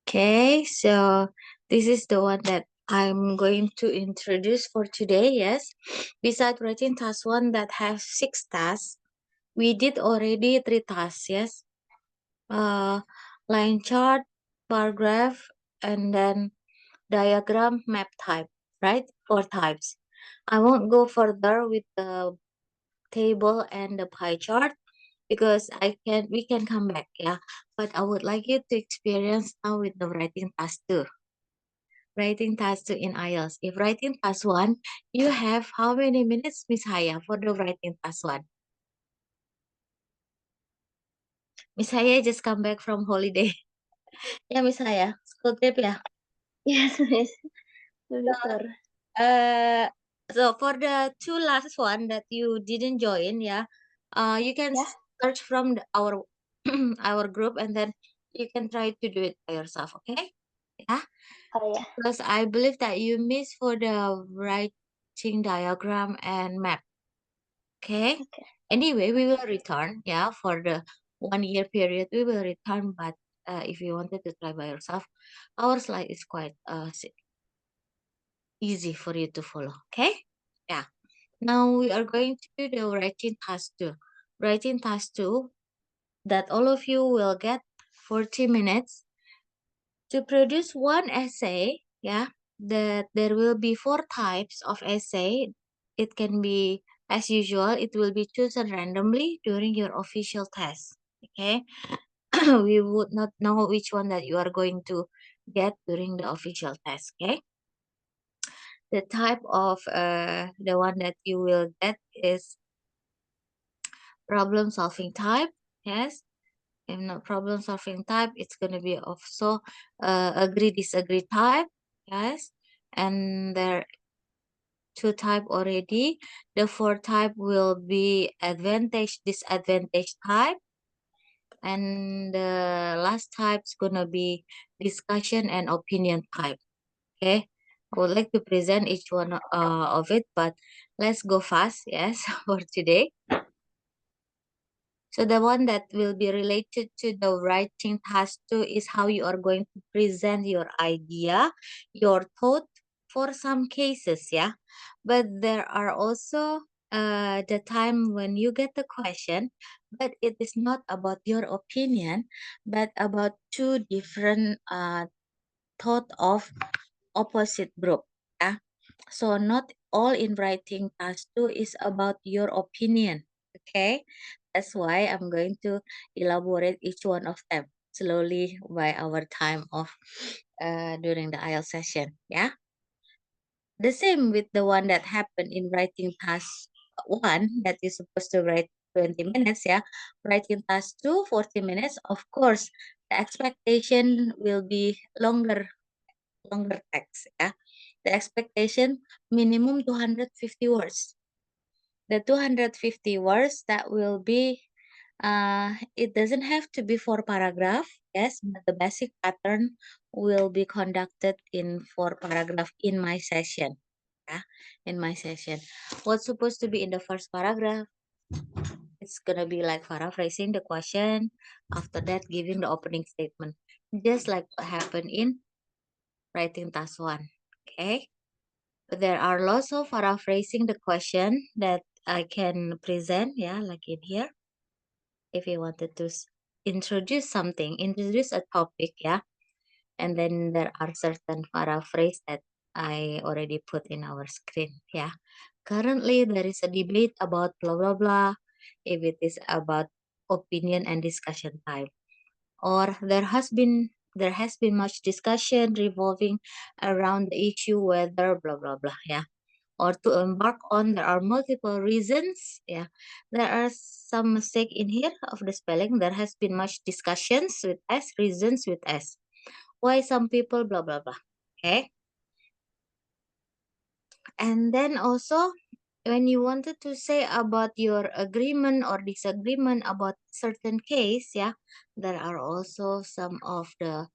Okay, so this is the one that I'm going to introduce for today. Yes, besides writing task one that has 6 tasks, we did already 3 tasks. Yes, uh, line chart, bar graph, and then diagram, map type. Right, 4 types. I won't go further with the table and the pie chart because we can come back. Yeah, but I would like you to experience now with the writing task 2. Writing task 2 in IELTS. If writing task 1, you have how many minutes, Miss Haya, for the writing task 1? Miss Haya just come back from holiday. Yeah, Miss Haya, school trip, yeah. Yes, Miss. Sebentar. Uh, so for the 2 last one that you didn't join, yeah, you can Ya. search from our our group and then you can try to do it by yourself, okay? Yeah, Oh ya. because I believe that you missed for the writing diagram and map. Okay. Oke. Anyway, we will return, yeah, for the 1 year period, we will return, but if you wanted to try by yourself, our slide is quite easy for you to follow, okay? Yeah. Now we are going to do the writing task 2. Writing task 2 that all of you will get 40 minutes to produce one essay, yeah, that there will be 4 types of essay. It can be, as usual, it will be chosen randomly during your official test. Okay, we would not know which one that you are going to get during the official test. Okay, the type of the one that you will get is problem solving type. Yes, if not problem solving type, it's gonna be also agree disagree type. Yes, and there 2 type already. The 4 type will be advantage disadvantage type, and the last type is gonna be discussion and opinion type. Okay, I would like to present each one of it, but let's go fast. Yes, for today. So the one that will be related to the writing task 2 is how you are going to present your idea, your thought for some cases, yeah. But there are also the time when you get the question, but it is not about your opinion, but about 2 different thought of opposite group. Yeah. So not all in writing task 2 is about your opinion. Okay. That's why I'm going to elaborate each one of them slowly by our time of during the IELTS session. Yeah. The same with the one that happened in writing task 1 that is supposed to write 20 minutes. Yeah. Writing task 2, 40 minutes. Of course, the expectation will be longer text. Yeah. The expectation minimum 250 words. The 250 words that will be it doesn't have to be for paragraph, yes, but the basic pattern will be conducted in 4 paragraph in my session. Yeah, in my session. What's supposed to be in the first paragraph? It's gonna be like paraphrasing the question. After that, giving the opening statement, just like what happened in writing task 1. Okay. There are lots of paraphrasing the question that I can present, yeah, like in here. If you wanted to introduce something, introduce a topic, yeah, and then there are certain paraphrase that I already put in our screen, yeah. Currently, there is a debate about blah blah blah. If it is about opinion and discussion time, or there has been much discussion revolving around the issue whether blah blah blah, yeah, or to embark on. There are multiple reasons. Yeah, there are some mistake in here of the spelling. There has been much discussions with s, reasons with s. Why some people blah blah blah. Okay, and then also when you wanted to say about your agreement or disagreement about certain case, yeah, there are also some of the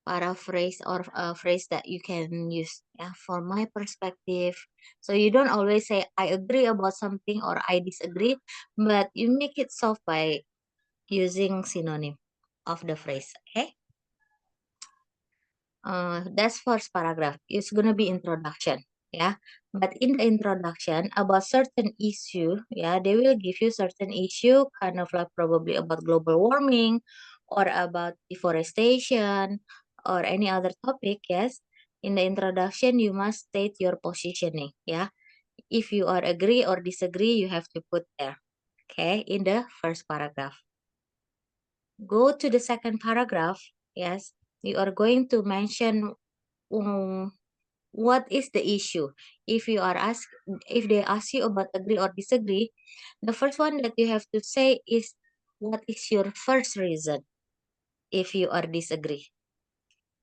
paraphrase or a phrase that you can use, yeah, for my perspective. So you don't always say I agree about something or I disagree, but you make it soft by using synonym of the phrase. Okay, That's first paragraph. It's gonna be introduction, yeah. But in the introduction about certain issue, yeah, they will give you certain issue, kind of like probably about global warming, or about deforestation, or any other topic. Yes, in the introduction you must state your positioning, yeah. If you are agree or disagree, you have to put there, okay, in the first paragraph. Go to the second paragraph. Yes, you are going to mention what is the issue. If you are asked, if they ask you about agree or disagree, the first one that you have to say is what is your first reason if you are disagree,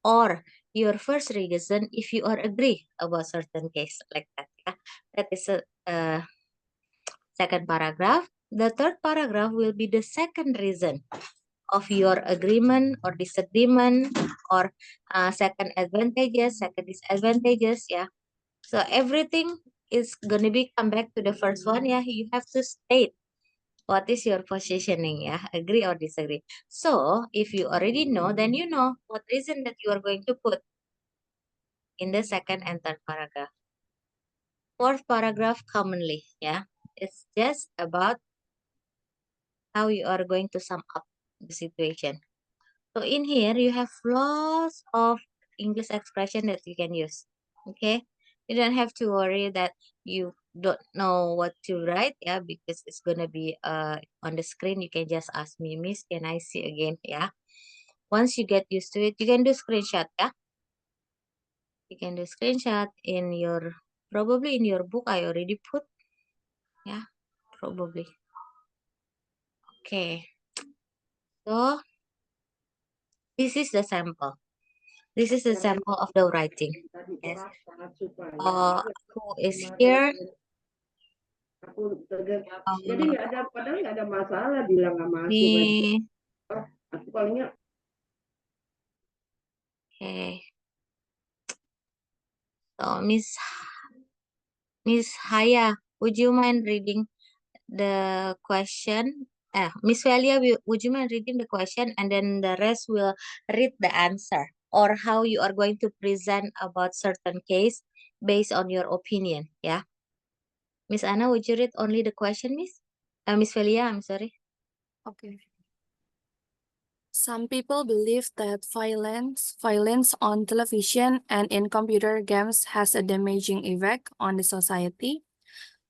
or your first reason if you are agree about certain case, like that, yeah. That is a second paragraph. The third paragraph will be the second reason of your agreement or disagreement, or second advantages, second disadvantages, yeah. So everything is gonna be come back to the first one, yeah. You have to state what is your positioning, yeah, agree or disagree. So if you already know, then you know what reason that you are going to put in the second and third paragraph. Fourth paragraph commonly, yeah, it's just about how you are going to sum up the situation. So in here you have lots of English expression that you can use. Okay, you don't have to worry that you don't know what to write, yeah, because it's gonna be on the screen. You can just ask me, Miss, can I see again? Yeah. Once you get used to it, you can do screenshot, yeah. You can do screenshot in your, probably in your book I already put, yeah, probably. Okay, so this is the sample. This is the sample of the writing. Yes. Who is here? Jadi nggak ada, padahal nggak ada masalah bilang nggak masuk. Ini, Aku palingnya okay. So Miss Haya, would you mind reading the question? Miss Valia, would you mind reading the question, and then the rest will read the answer, or how you are going to present about certain case based on your opinion, yeah? Miss Anna, would you read only the question, Miss? Miss Valia, I'm sorry. Okay. Some people believe that violence on television and in computer games has a damaging effect on the society.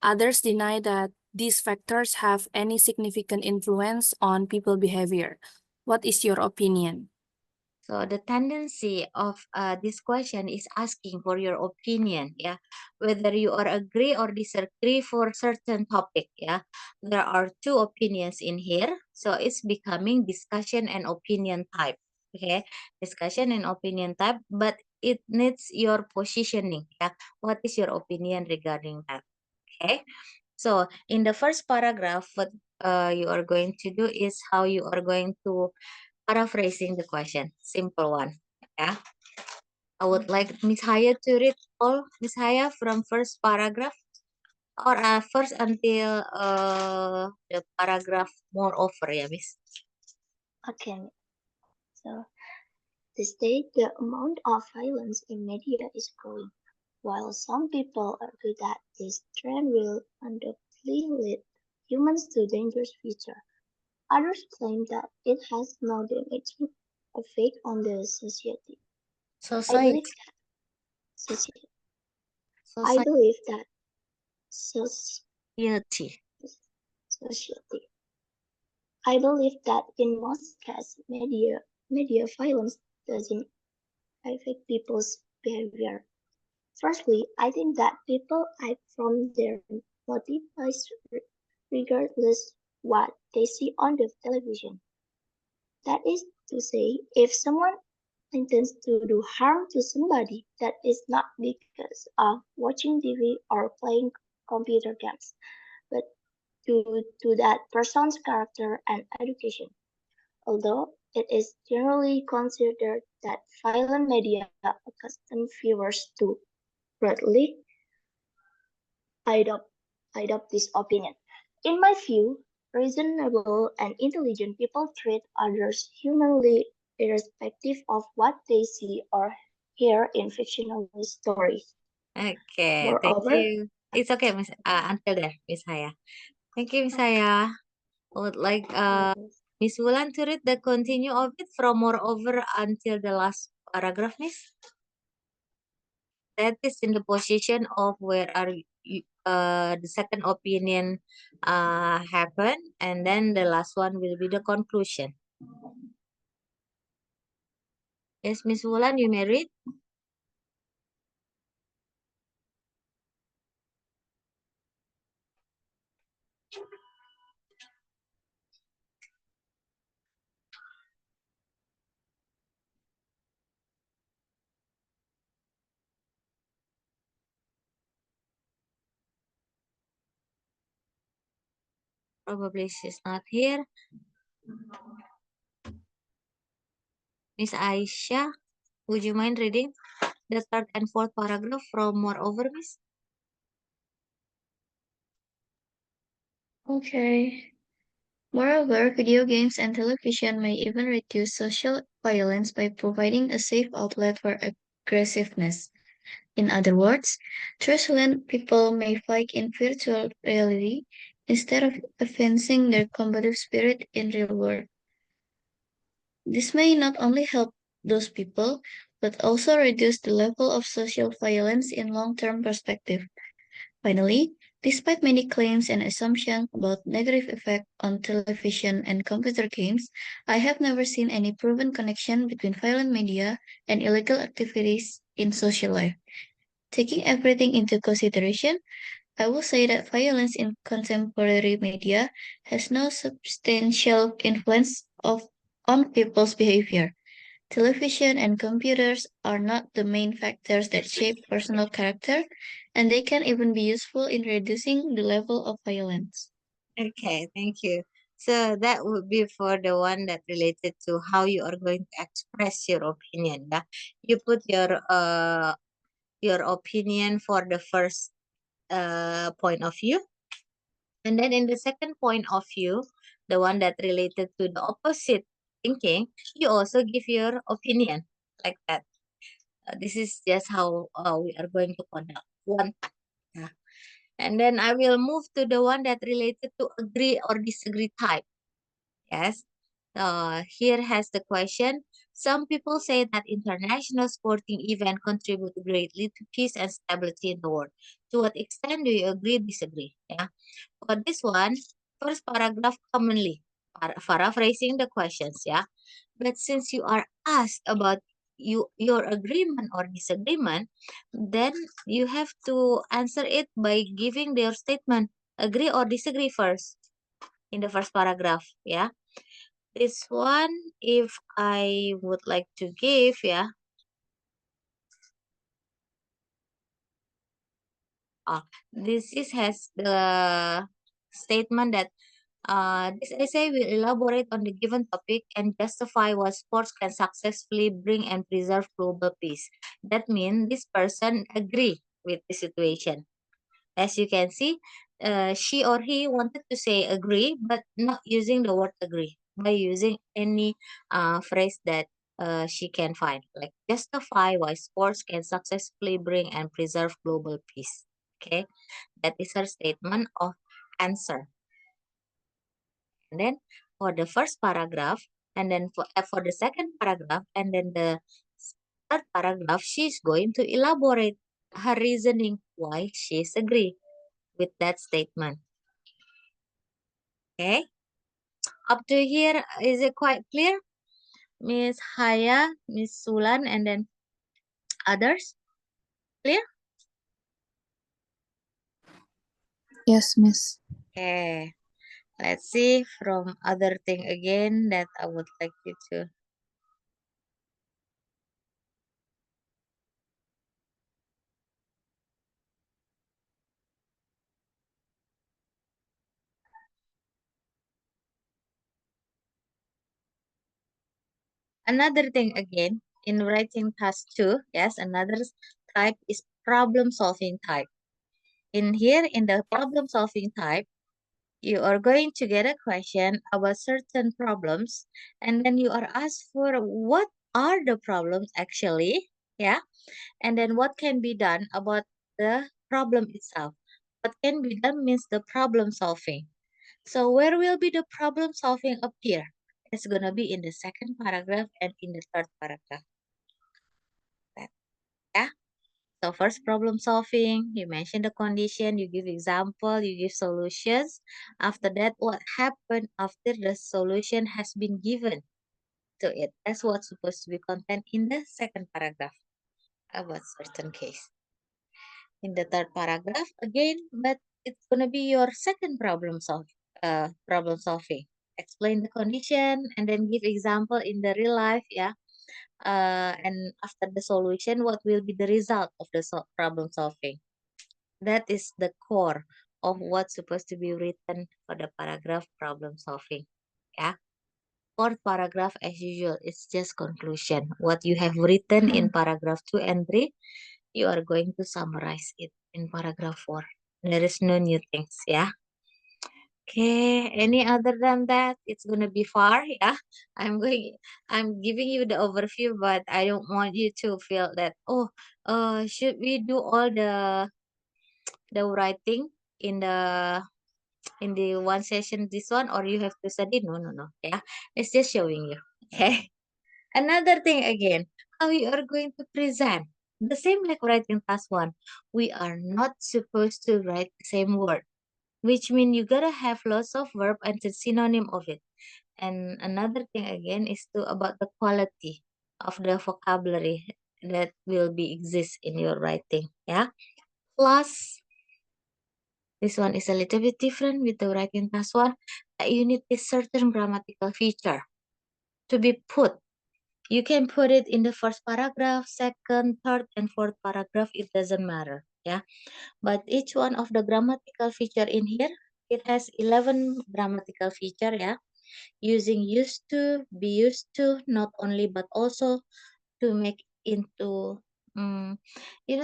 Others deny that these factors have any significant influence on people behavior. What is your opinion? So the tendency of this question is asking for your opinion, yeah, whether you are agree or disagree for certain topic, yeah. There are two opinions in here, so it's becoming discussion and opinion type, okay, discussion and opinion type, but it needs your positioning, yeah. What is your opinion regarding that? Okay, so in the first paragraph, what you are going to do is how you are going to paraphrasing the question. Simple one. Yeah. I would like Miss Haya to read all, Miss Haya, from first paragraph, or first until the paragraph more over, yeah, Miss. Okay. So these days, the amount of violence in media is growing. While some people argue that this trend will undoubtedly lead humans to dangerous future, others claim that it has no damaging effect on the society. I Society. believe that society. I Society. believe that society. I believe that in most cases, media violence doesn't affect people's behavior. Firstly, I think that people act from their motives regardless what they see on the television. That is to say, if someone intends to do harm to somebody, that is not because of watching TV or playing computer games, but due to that person's character and education. Although it is generally considered that violent media accustom viewers to broadly adopt, adopt this opinion. In my view, reasonable and intelligent people treat others humanly irrespective of what they see or here in fictional stories. Okay, thank Moreover, you. It's okay, Miss. Until there, Miss Haya. Thank you, Miss Haya. I would like Miss Wulan to read the continue of it from moreover until the last paragraph, Miss. That is in the position of where are you, the second opinion happen, and then the last one will be the conclusion. Yes, Miss Wulan, you may read. Probably she's not here. Miss Aisyah, would you mind reading the third and fourth paragraph from moreover, Miss? Okay. Moreover, video games and television may even reduce social violence by providing a safe outlet for aggressiveness. In other words, truculent people may fight in virtual reality instead of evincing their combative spirit in real world. This may not only help those people, but also reduce the level of social violence in long-term perspective. Finally, despite many claims and assumptions about negative effect on television and computer games, I have never seen any proven connection between violent media and illegal activities in social life. Taking everything into consideration, I will say that violence in contemporary media has no substantial influence on people's behavior. Television and computers are not the main factors that shape personal character, and they can even be useful in reducing the level of violence. Okay, thank you. So that would be for the one that related to how you are going to express your opinion. Yeah, you put your opinion for the first point of view, and then in the second point of view, the one that related to the opposite thinking, you also give your opinion like that. This is just how we are going to conduct one. Yeah. And then I will move to the one that related to agree or disagree type. Yes. Here has the question. Some people say that international sporting events contribute greatly to peace and stability in the world. To what extent do you agree, disagree? Yeah. For this one, first paragraph commonly, paraphrasing the questions, yeah. But since you are asked about your agreement or disagreement, then you have to answer it by giving their statement, agree or disagree first in the first paragraph, yeah. This one, if I would like to give, yeah. This is has the statement that this essay will elaborate on the given topic and justify what sports can successfully bring and preserve global peace. That means this person agree with the situation. As you can see, she or he wanted to say agree, but not using the word agree, by using any phrase that she can find, like justify why sports can successfully bring and preserve global peace. Okay, that is her statement of answer. And then for the first paragraph, and then for the second paragraph, and then the third paragraph, she's going to elaborate her reasoning why she's agree with that statement. Okay, up to here, is it quite clear? Miss Haya, Miss Sulan, and then others? Clear? Yes, Miss. Okay, let's see from other thing again that I would like you to. Another thing again, in writing task 2, yes, another type is problem solving type. In here, in the problem solving type, you are going to get a question about certain problems, and then you are asked for what are the problems actually, yeah. And then what can be done about the problem itself? What can be done means the problem solving. So where will be the problem solving appear? It's gonna be in the second paragraph and in the third paragraph. Yeah. So first problem solving, you mention the condition, you give example, you give solutions. After that, what happened after the solution has been given to it? That's what's supposed to be content in the second paragraph about certain case. In the third paragraph, again, but it's gonna be your second problem solving. Explain the condition and then give example in the real life, yeah. And after the solution, what will be the result of the problem solving? That is the core of what's supposed to be written for the paragraph problem solving. Yeah. Fourth paragraph, as usual, it's just conclusion. What you have written in paragraph 2 and 3, you are going to summarize it in paragraph 4. There is no new things, yeah. Okay, any other than that, it's gonna be far, yeah. I'm giving you the overview, but I don't want you to feel that, oh, should we do all the writing in the one session, this one, or you have to study? No, yeah. It's just showing you, okay. Another thing again, how you are going to present. The same like writing task one. We are not supposed to write the same word, which means you gotta have lots of verb and the synonym of it. And another thing again is to about the quality of the vocabulary that will be exist in your writing. Yeah. Plus, this one is a little bit different with the writing task one. That you need a certain grammatical feature to be put. You can put it in the first paragraph, second, third, and fourth paragraph. It doesn't matter. Yeah. But each one of the grammatical feature in here, it has 11 grammatical feature. Yeah. Using used to, be used to, not only but also to make into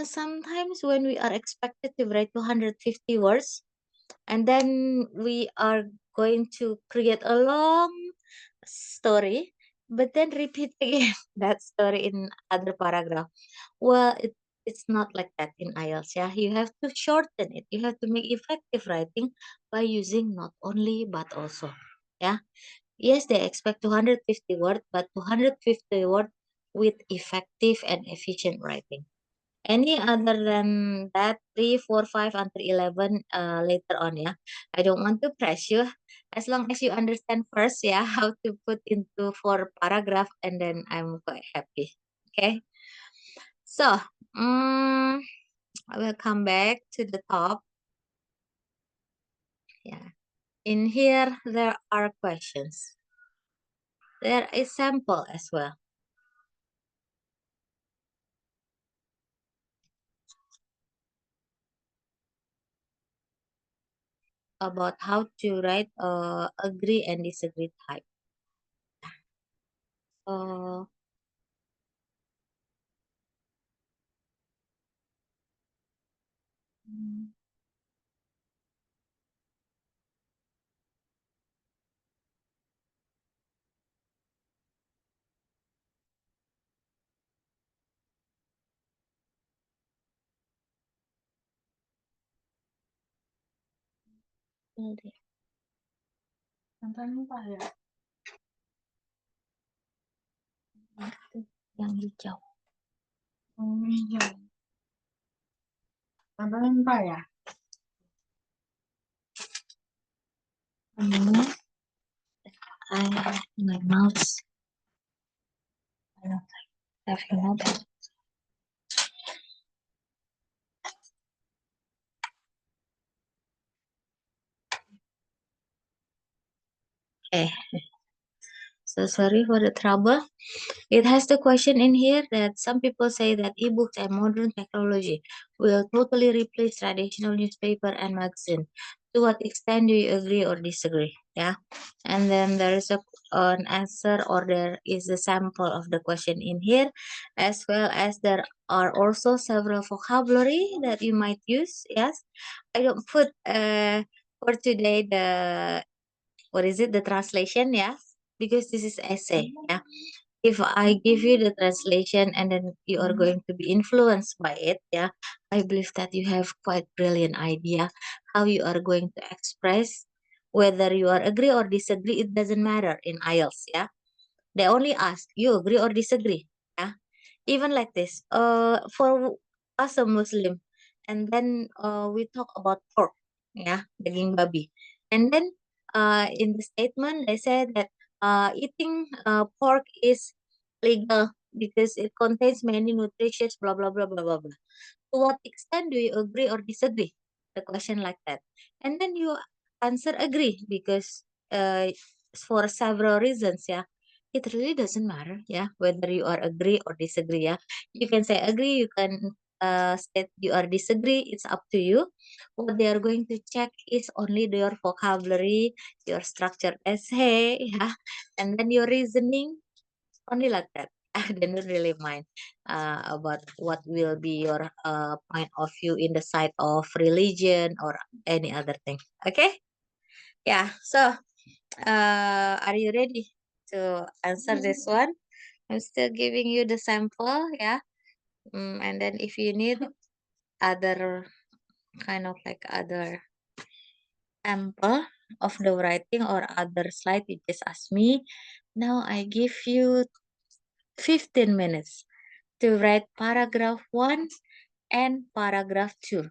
sometimes when we are expected to write 250 words, and then we are going to create a long story, but then repeat again that story in other paragraph. Well, it's not like that in IELTS. Yeah, you have to shorten it. You have to make effective writing by using not only but also. Yeah. Yes, they expect 250 words, but 250 words with effective and efficient writing. Any other than that, 3, 4, 5 until 11 later on, yeah. I don't want to press you. As long as you understand first, yeah, how to put into 4 paragraph, and then I'm quite happy. Okay. So, I will come back to the top. Yeah. In here, there are questions. There is sample as well. About how to write agree and disagree type. Uh, mm, ini deh. Itu yang hijau. My mouse. I don't have another. Okay. So sorry for the trouble. It has the question in here that some people say that ebooks and modern technology will totally replace traditional newspaper and magazine. To what extent do you agree or disagree? Yeah. And then there is an answer, or there is a sample of the question in here, as well as there are also several vocabulary that you might use. Yes. I don't put for today the, what is it, the translation, yeah, because this is essay, yeah. if I give you the translation and then you are going to be influenced by it, yeah, I believe that you have quite brilliant idea how you are going to express. Whether you are agree or disagree, it doesn't matter in IELTS, yeah. They only ask you agree or disagree, yeah. Even like this, for us a Muslim, and then we talk about pork, yeah, daging babi, and then in the statement they said that eating pork is legal because it contains many nutrients, blah blah blah blah blah blah. To what extent do you agree or disagree? The question like that, and then you answer agree because for several reasons, yeah. It really doesn't matter, yeah, whether you are agree or disagree, yeah. You can say agree, you can state you are disagree, it's up to you. What they are going to check is only your vocabulary, your structured essay, yeah, and then your reasoning, only like that. They don't really mind about what will be your point of view in the side of religion or any other thing. Okay, yeah. So are you ready to answer this one? I'm still giving you the sample, yeah. And then if you need other kind of like other sample of the writing or other slide, you just ask me. Now I give you 15 minutes to write paragraph 1 and paragraph 2.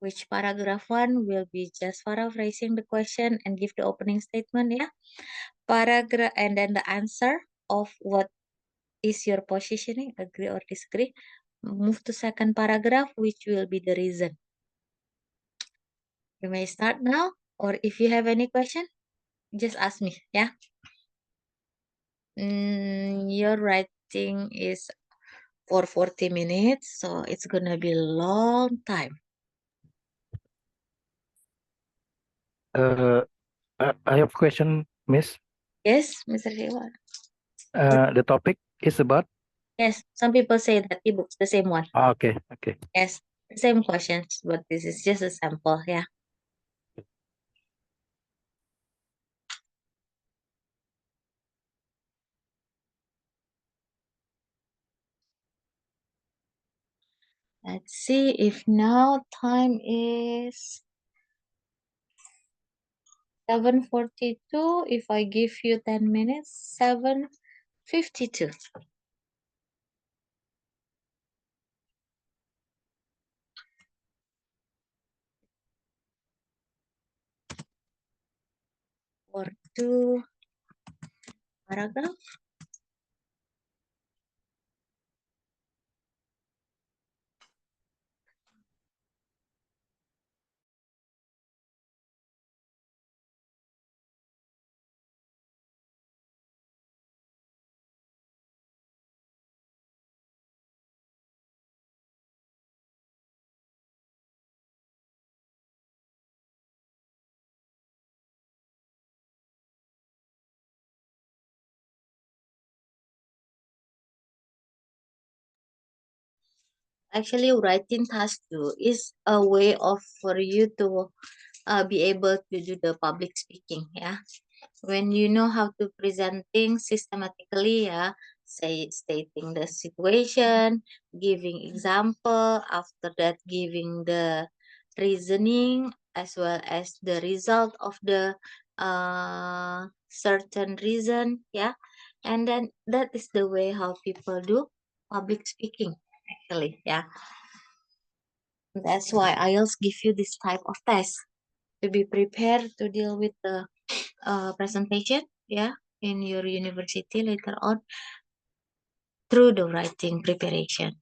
Which paragraph 1 will be just paraphrasing the question and give the opening statement, yeah. Paragraph and then the answer of what is your positioning, agree or disagree. Move to second paragraph, which will be the reason. You may start now, or if you have any question, just ask me, yeah. Your writing is for 40 minutes, so it's gonna be a long time. I have a question, Miss. Yes, Mr. Dewa. The topic is about. Yes, some people say that ebooks the same one. Okay, okay. Yes, the same questions, but this is just a sample, yeah. Let's see if now time is 7:42. If I give you 10 minutes, 7:52. For two paragraph. Actually, writing task 2 is a way of for you to be able to do the public speaking, yeah. When you know how to present things systematically, yeah, say stating the situation, giving example, after that giving the reasoning as well as the result of the certain reason, yeah. And then that is the way how people do public speaking, actually, yeah. That's why IELTS give you this type of test to be prepared to deal with the presentation, yeah, in your university later on through the writing preparation.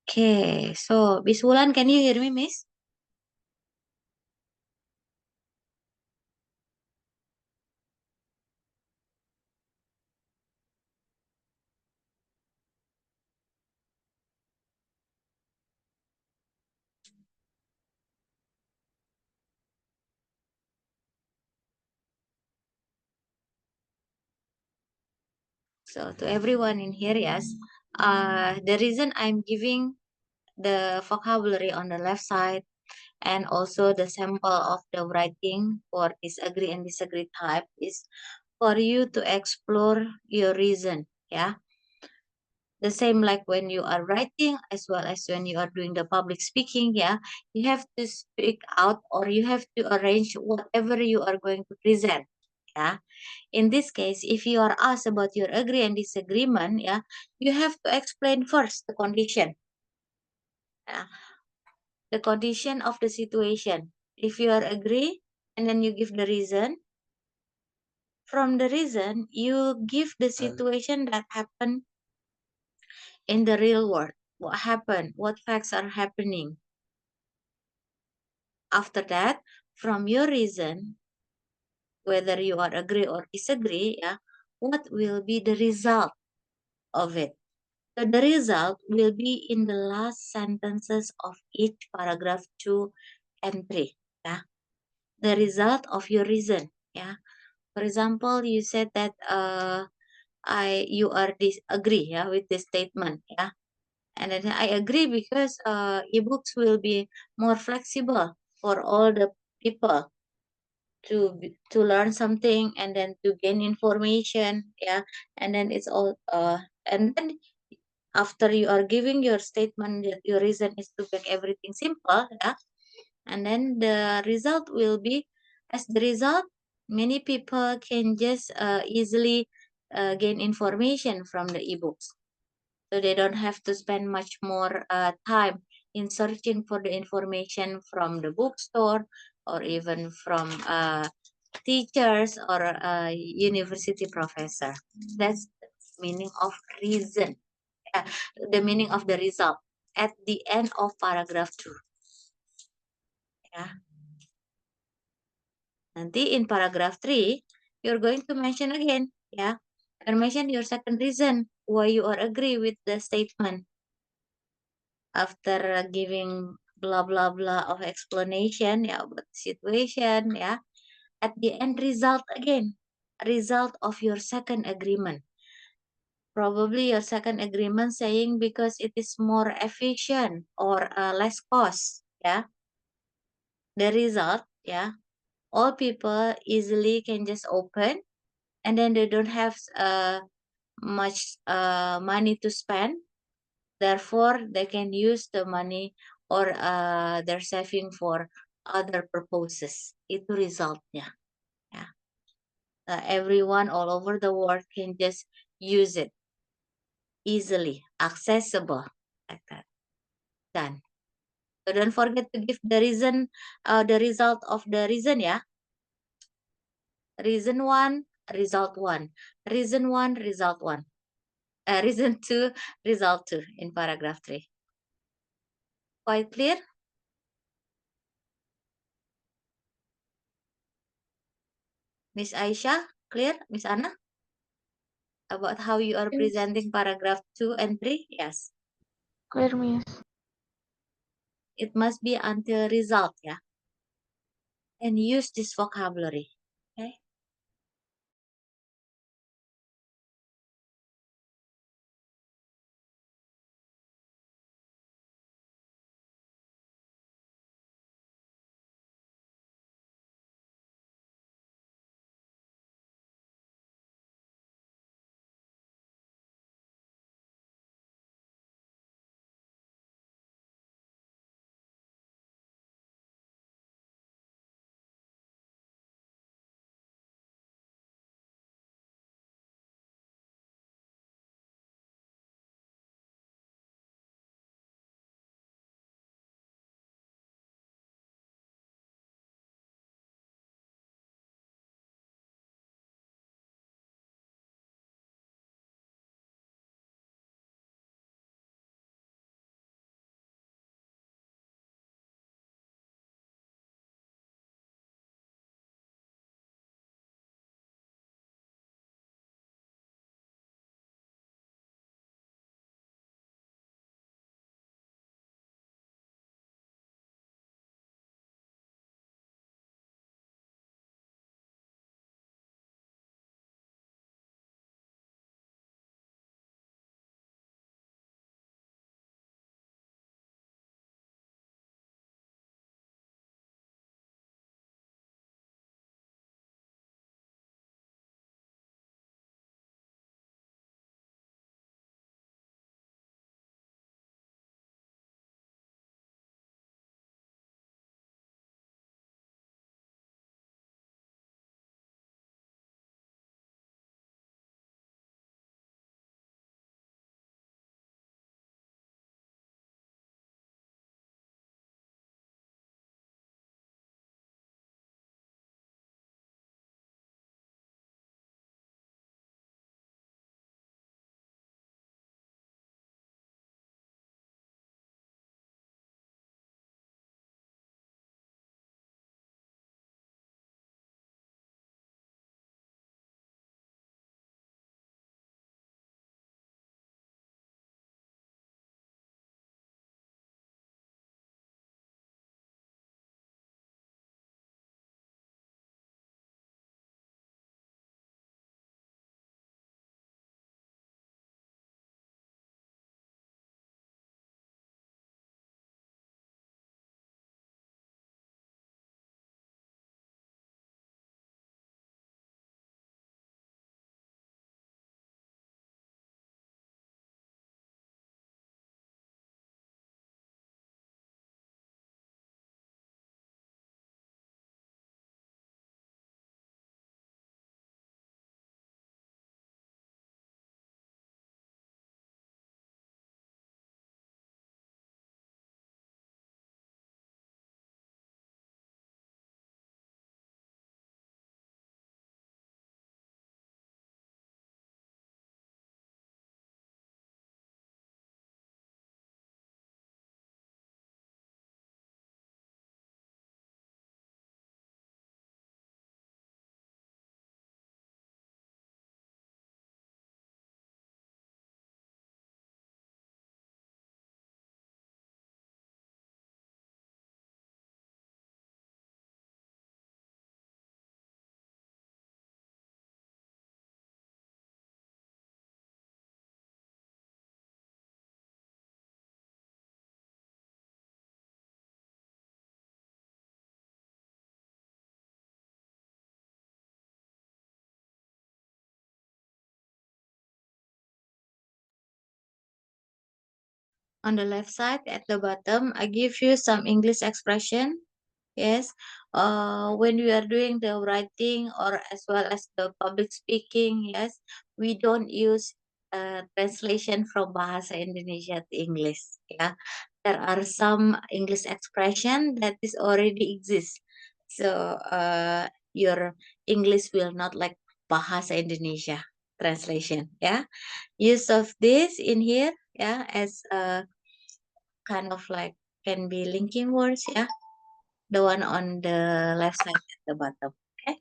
Okay, so Miss Wulan, can you hear me, Miss? So to everyone in here, yes, the reason I'm giving the vocabulary on the left side and also the sample of the writing for disagree and disagree type is for you to explore your reason. Yeah, the same like when you are writing as well as when you are doing the public speaking. Yeah, you have to speak out or you have to arrange whatever you are going to present. Yeah, in this case, if you are asked about your agree and disagreement, yeah, you have to explain first the condition. Yeah, the condition of the situation. If you are agree and then you give the reason, from the reason you give the situation that happened in the real world. What happened? What facts are happening? After that, from your reason, whether you are agree or disagree, yeah, what will be the result of it? So the result will be in the last sentences of each paragraph 2 and 3. Yeah, the result of your reason. Yeah, for example, you said that you are disagree, yeah, with this statement. Yeah, and then I agree because ebooks will be more flexible for all the people to learn something and then to gain information. Yeah, and then it's all and then after you are giving your statement that your reason is to make everything simple. Yeah, and then the result will be as the result many people can just easily gain information from the ebooks, so they don't have to spend much more time in searching for the information from the bookstore or even from teachers or university professor. That's the meaning of reason, uh, the meaning of the result at the end of paragraph 2. Yeah. Nanti in paragraph 3, you're going to mention again, yeah, and mention your second reason why you are agree with the statement. After giving blah blah blah of explanation, yeah, about the situation, yeah, at the end result again, result of your second agreement. Probably your second agreement saying because it is more efficient or less cost, yeah. The result, yeah, all people easily can just open and then they don't have much money to spend. Therefore, they can use the money or their saving for other purposes. Itu resultnya. Ya. Everyone all over the world can just use it easily, accessible, like that. Done. So don't forget to give the reason, the result of the reason, yeah. Reason 1, result 1. Reason 1, result 1. Reason 2, result 2 in paragraph 3. Quite clear? Miss Aisyah, clear? Miss Anna? About how you are Yes. presenting paragraph 2 and 3? Yes. Clear, Miss. It must be until result, yeah. And use this vocabulary. Okay. on the left side at the bottom, I give you some English expression. Yes, when we are doing the writing or as well as the public speaking, yes, we don't use translation from Bahasa Indonesia to English. Yeah, there are some English expression that is already exist. So your English will not like Bahasa Indonesia translation. Yeah, use of this in here. Yeah, as a kind of like can be linking words. Yeah, the one on the left side at the bottom. Okay.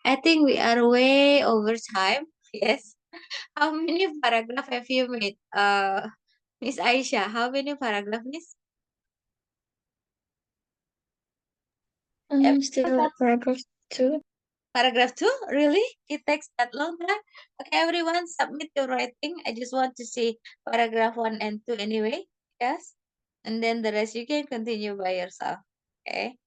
I think we are way over time. Yes. How many paragraph have you made? Miss Aisha, how many paragraph, Miss? Still at paragraph 2. Paragraph 2? Really? It takes that long time? Okay, everyone, submit your writing. I just want to see paragraph 1 and 2 anyway. Yes. And then the rest you can continue by yourself. Okay.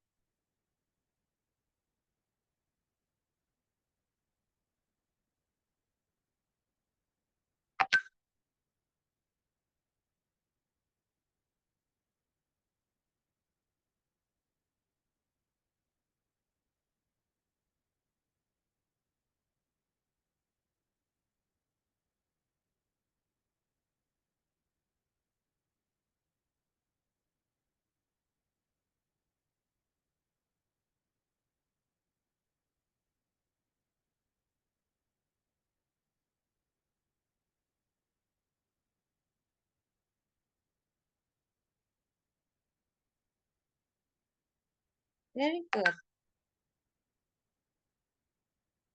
Very good.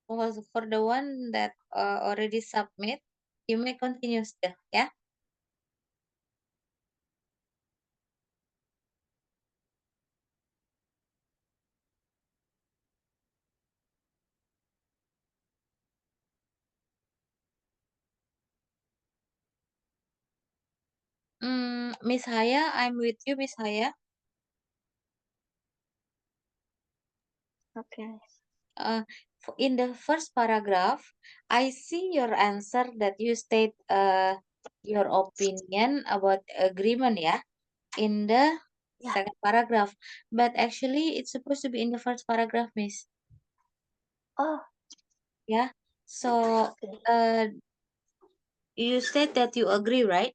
For the one that already submit, you may continue still. Yeah. Miss Haya, I'm with you, Miss Haya. Okay. In the first paragraph, I see your answer that you state your opinion about agreement, yeah, in the Yeah. second paragraph. But actually, it's supposed to be in the first paragraph, Miss. Oh, Yeah. So, okay. you state that you agree, right?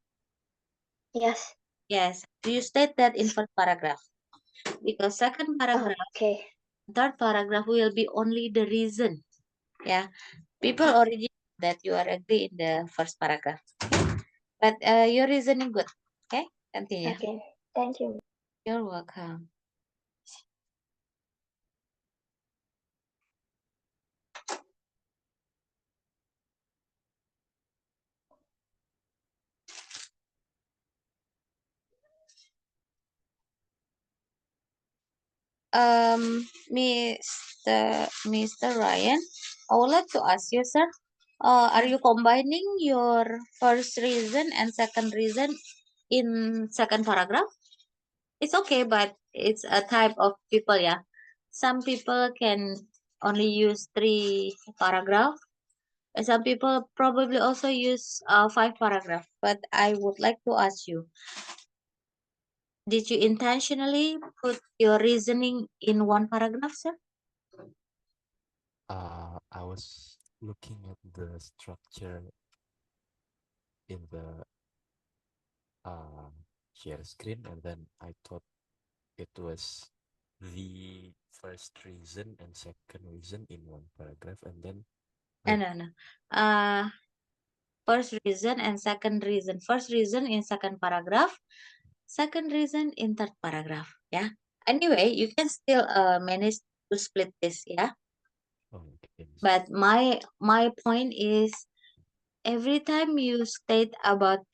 Yes. Yes. You state that in first paragraph. Because second paragraph, Okay. third paragraph will be only the reason. Yeah. People already know that you are agree in the first paragraph. But your reasoning good. Okay, continue. Okay. Thank you. You're welcome. Mr. Ryan, I would like to ask you, sir, are you combining your first reason and second reason in second paragraph? It's okay, but it's a type of people, yeah. Some people can only use 3 paragraph. Some people probably also use 5 paragraphs, but I would like to ask you, did you intentionally put your reasoning in 1 paragraph, sir? I was looking at the structure in the share screen, and then I thought it was the first reason and second reason in one paragraph, and then No. First reason and second reason. First reason in second paragraph, second reason in third paragraph. Yeah. Anyway, you can still manage to split this. Yeah. okay. But my point is, every time you state about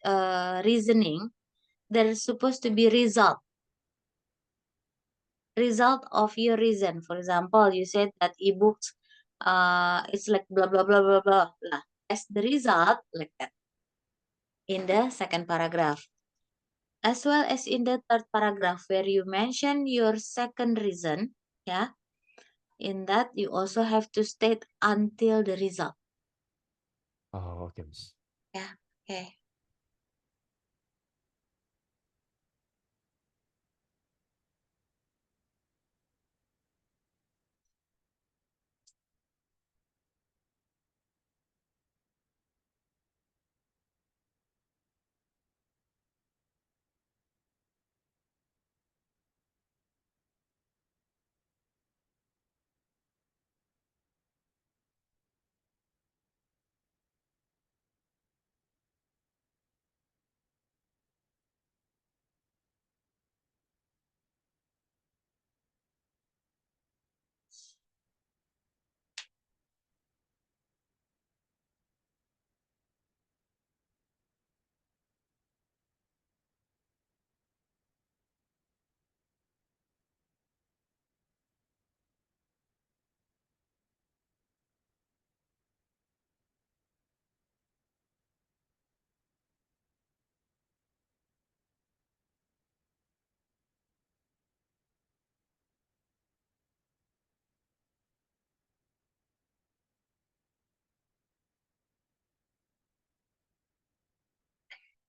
reasoning, there is supposed to be result of your reason. For example, you said that ebooks, it's like blah blah blah blah blah blah. As the result, like that in the second paragraph, as well as in the third paragraph where you mention your second reason. Yeah, in that you also have to state until the result. Oh, okay, Miss. Yeah. Okay.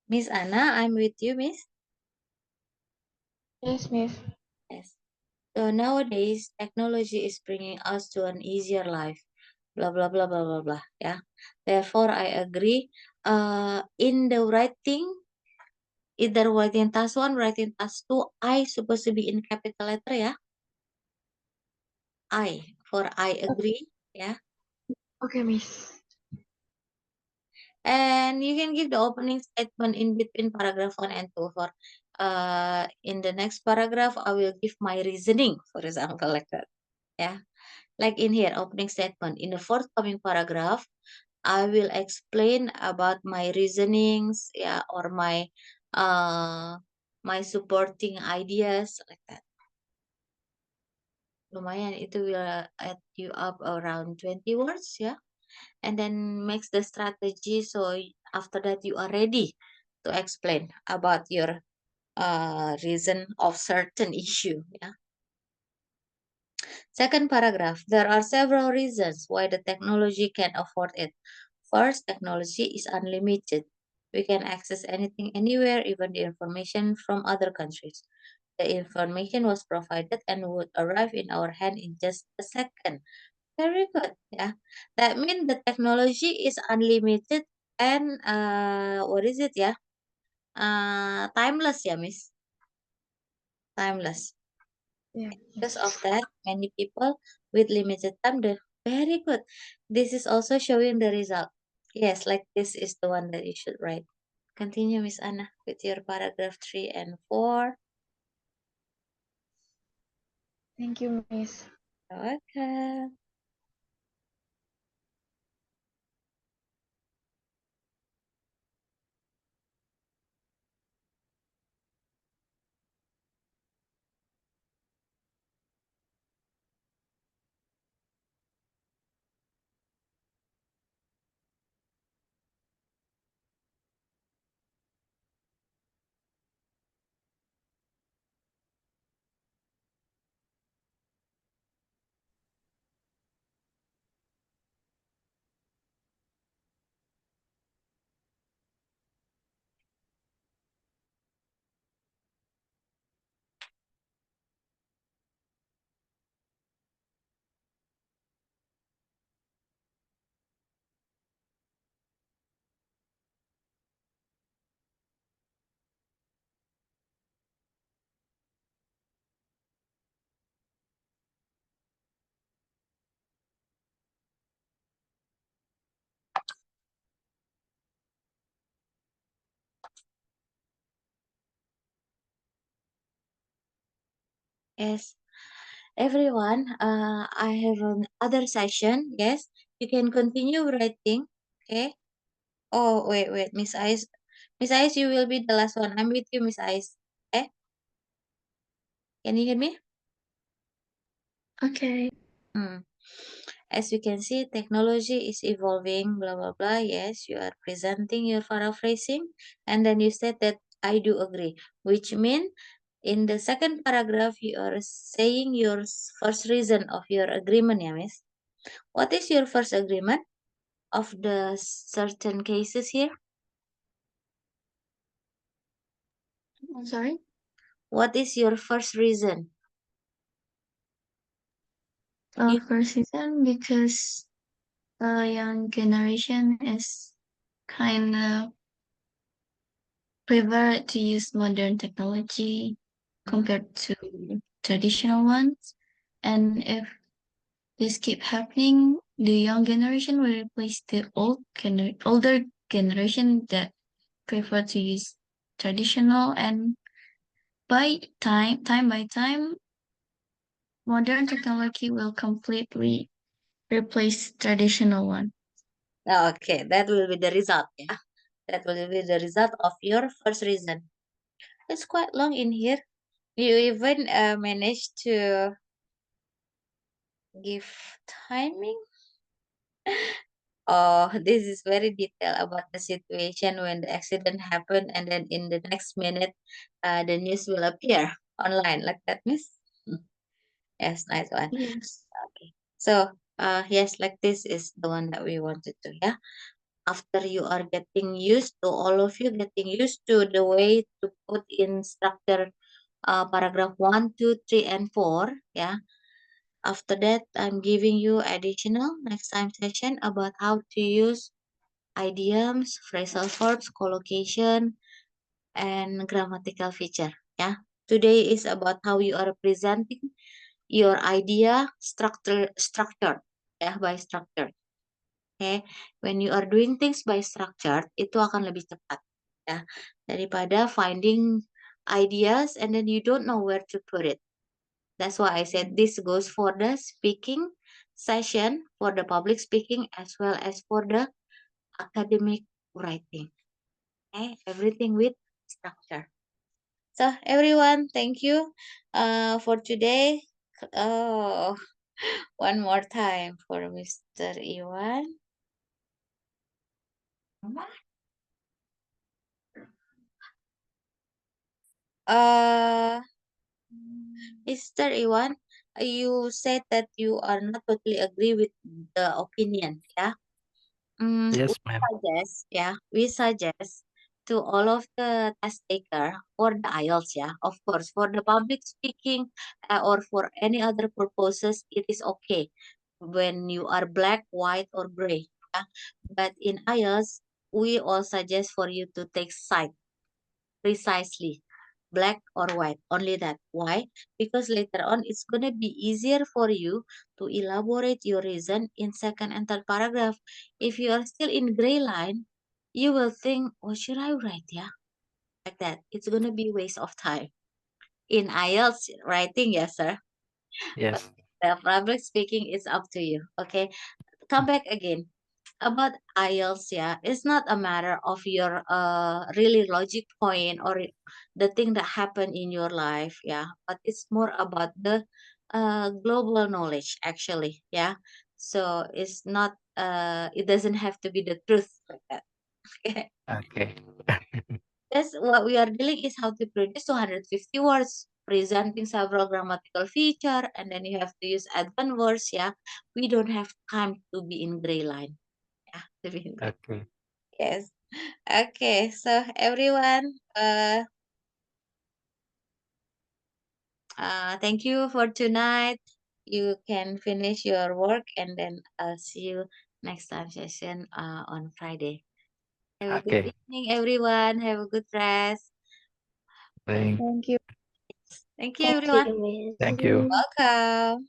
Miss Anna, I'm with you, Miss. Yes, Miss. Yes. So nowadays, technology is bringing us to an easier life. Blah blah blah blah blah blah. Yeah. Therefore, I agree. In the writing, either writing task 1, writing task 2, I supposed to be in capital letter. Yeah. I agree. Yeah. Okay, Miss. And you can give the opening statement in between paragraph 1 and 2. For in the next paragraph, I will give my reasoning, for example, like that. Yeah. Like in here, opening statement. In the forthcoming paragraph, I will explain about my reasonings, yeah, or my supporting ideas, like that. Lumayan, itu will add you up around 20 words, yeah. And then makes the strategy, so after that you are ready to explain about your reason of certain issue, yeah. Second paragraph, there are several reasons why the technology can afford it. First, technology is unlimited. We can access anything anywhere, even the information from other countries. The information was provided and would arrive in our hand in just a second. Very good. Yeah. That means the technology is unlimited and what is it? Yeah. Timeless, yeah, Miss. Timeless. Yeah. Because of that, many people with limited time, they're very good. This is also showing the result. Yes, like this is the one that you should write. Continue, Miss Anna, with your paragraph 3 and 4. Thank you, Miss. Okay. Yes. Everyone, I have another session. Yes, you can continue writing. Okay. Oh, wait, Miss Ice. Miss Ice, you will be the last one. I'm with you, Miss Ice. Okay. Can you hear me? Okay. Hmm. As you can see, technology is evolving, blah, blah, blah. Yes, you are presenting your paraphrasing. And then you said that I do agree, which means in the second paragraph, you are saying your first reason of your agreement, yeah, Miss. What is your first agreement of the certain cases here? I'm sorry. What is your first reason? You, First reason because young generation is kind of prefer to use modern technology compared to traditional ones, and if this keep happening, the young generation will replace the older generation that prefer to use traditional, and by time by time, modern technology will completely replace traditional one. okay, that will be the result. Yeah, that will be the result of your first reason. It's quite long in here. You even managed to give timing. Oh, this is very detailed about the situation when the accident happened, and then in the next minute, the news will appear online like that, Miss. Yes, nice one. Yes. Okay. So, yes, like this is the one that we wanted to, yeah. After you are getting used to, all of you getting used to the way to put in structure paragraph 1, 2, 3, and 4, yeah. After that, I'm giving you additional next time session about how to use idioms, phrasal verbs, collocation, and grammatical feature, yeah. Today is about how you are presenting your idea structured, ya, by structure. Okay, when you are doing things by structured, itu akan lebih cepat, ya, daripada finding ideas and then you don't know where to put it. That's why I said this goes for the speaking session, for the public speaking, as well as for the academic writing. Okay, everything with structure. So everyone, thank you for today. Oh, one more time for Mr. Iwan. Uh, Mr. Iwan, you said that you are not totally agree with the opinion, yeah? We Yes, ma'am. suggest, yeah, we suggest to all of the test taker for the IELTS, yeah, of course, for the public speaking or for any other purposes, it is okay when you are black, white, or gray. Yeah? But in IELTS, we all suggest for you to take side precisely, black or white, only that. Why? Because later on it's gonna be easier for you to elaborate your reason in second and third paragraph. If you are still in gray line, you will think, what should I write? Yeah, like that. It's gonna be waste of time. In IELTS writing, yes, sir. But Yes. the public speaking is up to you. Okay, come back again about IELTS, yeah, it's not a matter of your really logic point or the thing that happened in your life, yeah, but it's more about the global knowledge actually, yeah. So it's not it doesn't have to be the truth like that. Okay. Okay. That's what we are dealing is how to produce 250 words, presenting several grammatical feature, and then you have to use advanced words, yeah. We don't have time to be in gray line. Yeah, to be in gray. Okay. Yes. Okay, so everyone, thank you for tonight. You can finish your work and then I'll see you next time session on Friday. Have a good Okay. evening, everyone. Have a good rest. Thank, Thank you. Thank you, Thank everyone. you, Miss. thank you. Welcome.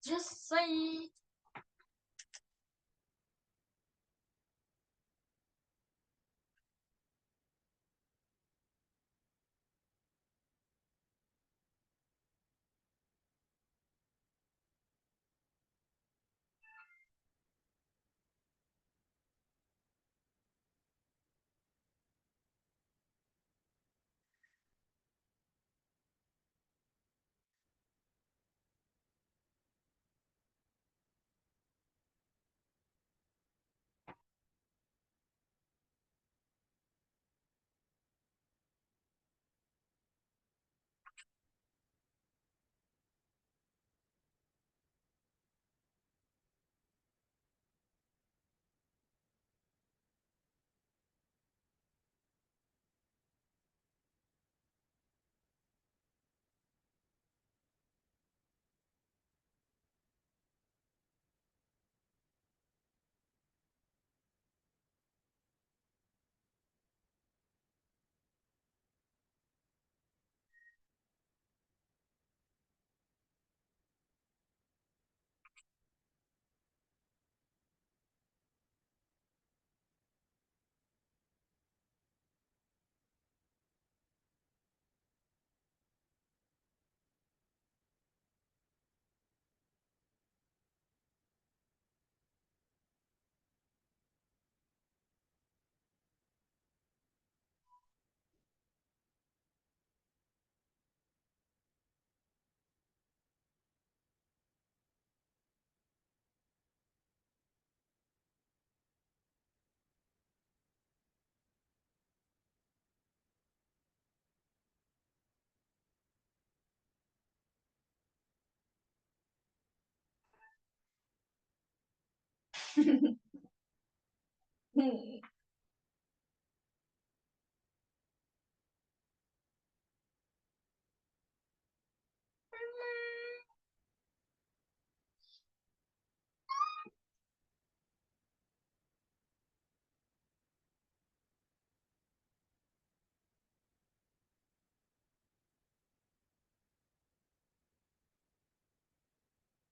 Just say.